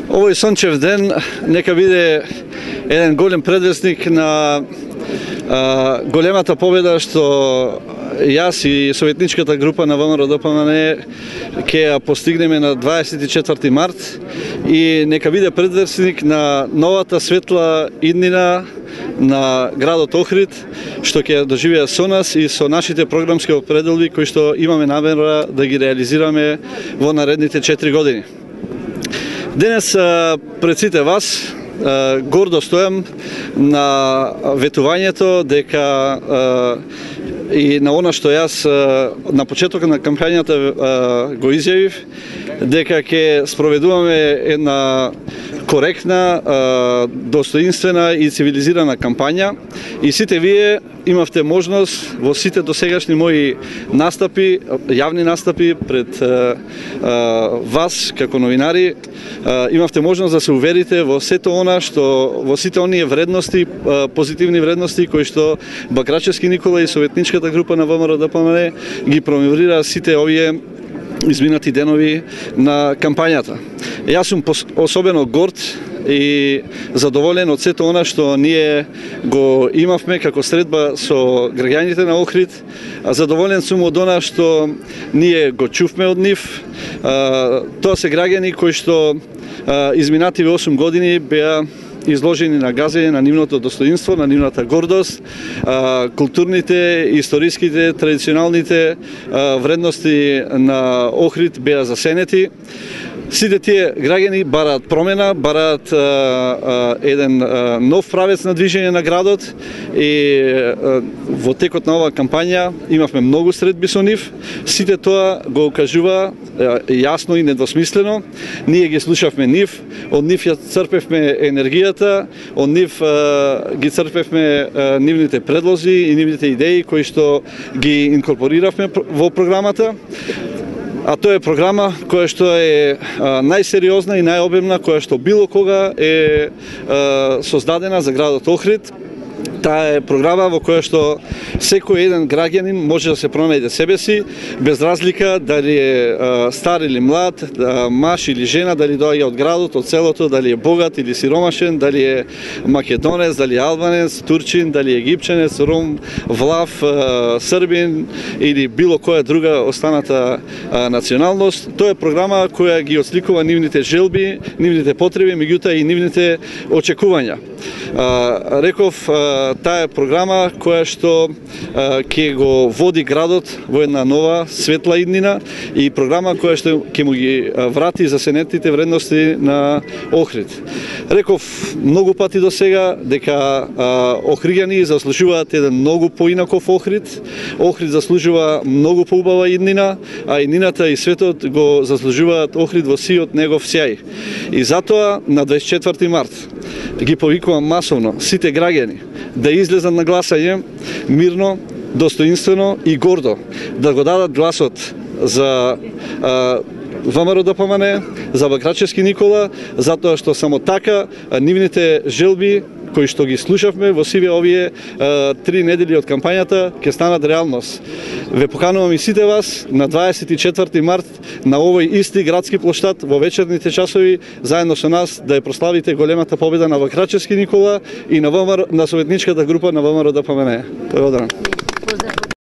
Овој сончев ден нека биде еден голем предвестник на големата победа што јас и советничката група на ВМРО-ДПМНЕ ќе ја постигнеме на 24 март и нека биде предвестник на новата светла иднина на градот Охрид, што ќе доживеа со нас и со нашите програмски определби кои што имаме намера да ги реализираме во наредните 4 години. Денес пред сите вас гордо стојам на ветувањето дека и на она што јас на почетокот на кампањата го изјавив, дека ќе спроведуваме една коректна, достоинствена и цивилизирана кампања и сите вие имавте можност во сите досегашни мои настапи, јавни настапи пред вас како новинари, имавте можност да се уверите во сето она што во сите оние вредности, позитивни вредности кои што Бакрачевски Никола и советничката група на ВМРО-ДПМНЕ ги промовираа сите овие изминати денови на кампањата. Јас сум особено горд и задоволен од сето она што ние го имавме како средба со граѓаните на Охрид. Задоволен сум од она што ние го чувме од нив. Тоа се граѓани кои што изминативе 8 години беа изложени на газење на нивното достоинство, на нивната гордост, културните, историските, традиционалните вредности на Охрид беа засенети. Сите тие граѓани бараат промена, бараат еден нов правец на движење на градот и во текот на оваа кампања имавме многу средби со нив. Сите тоа го окажува јасно и недвосмислено. Ние ги слушавме нив, од нив ја црпевме енергијата, од нив ги црпевме нивните предлози и нивните идеи кои што ги инкорпориравме во програмата. А тоа е програма која што е најсериозна и најобемна која што било кога е создадена за градот Охрид. Таа е програма во која што секој еден граѓанин може да се пронајде себе си, без разлика дали е стар или млад, маж или жена, дали доаѓа од градот, од селото, дали е богат или сиромашен, дали е македонец, дали е албанец, турчин, дали е египчанец, ром, влав, србин или било која друга останата националност. Тоа е програма која ги отсликува нивните желби, нивните потреби, меѓутоа и нивните очекувања. Реков, таа е програма која што ќе го води градот во една нова светла иднина и програма која што ќе му ги врати засенетите вредности на Охрид. Реков многу пати до сега дека охриѓани заслужуваат еден многу поинаков Охрид. Охрид заслужува многу поубава иднина, а иднината и светот го заслужуваат Охрид во сиот негов сјај. И затоа на 24 март ги повикувам масовно сите граѓани да излезат на гласање мирно, достоинствено и гордо, да го дадат гласот за ВМРО-ДПМНЕ, за Бакрачевски Никола, затоа што само така нивните желби кои што ги слушавме во сиве овие 3 недели од кампањата ќе станат реалност. Ве поканувам и сите вас на 24 март на овој исти градски плоштад во вечерните часови заедно со нас да ја прославите големата победа на Бакрачевски Никола и на советничката група на ВМРО-ДПМНЕ. Благодарам.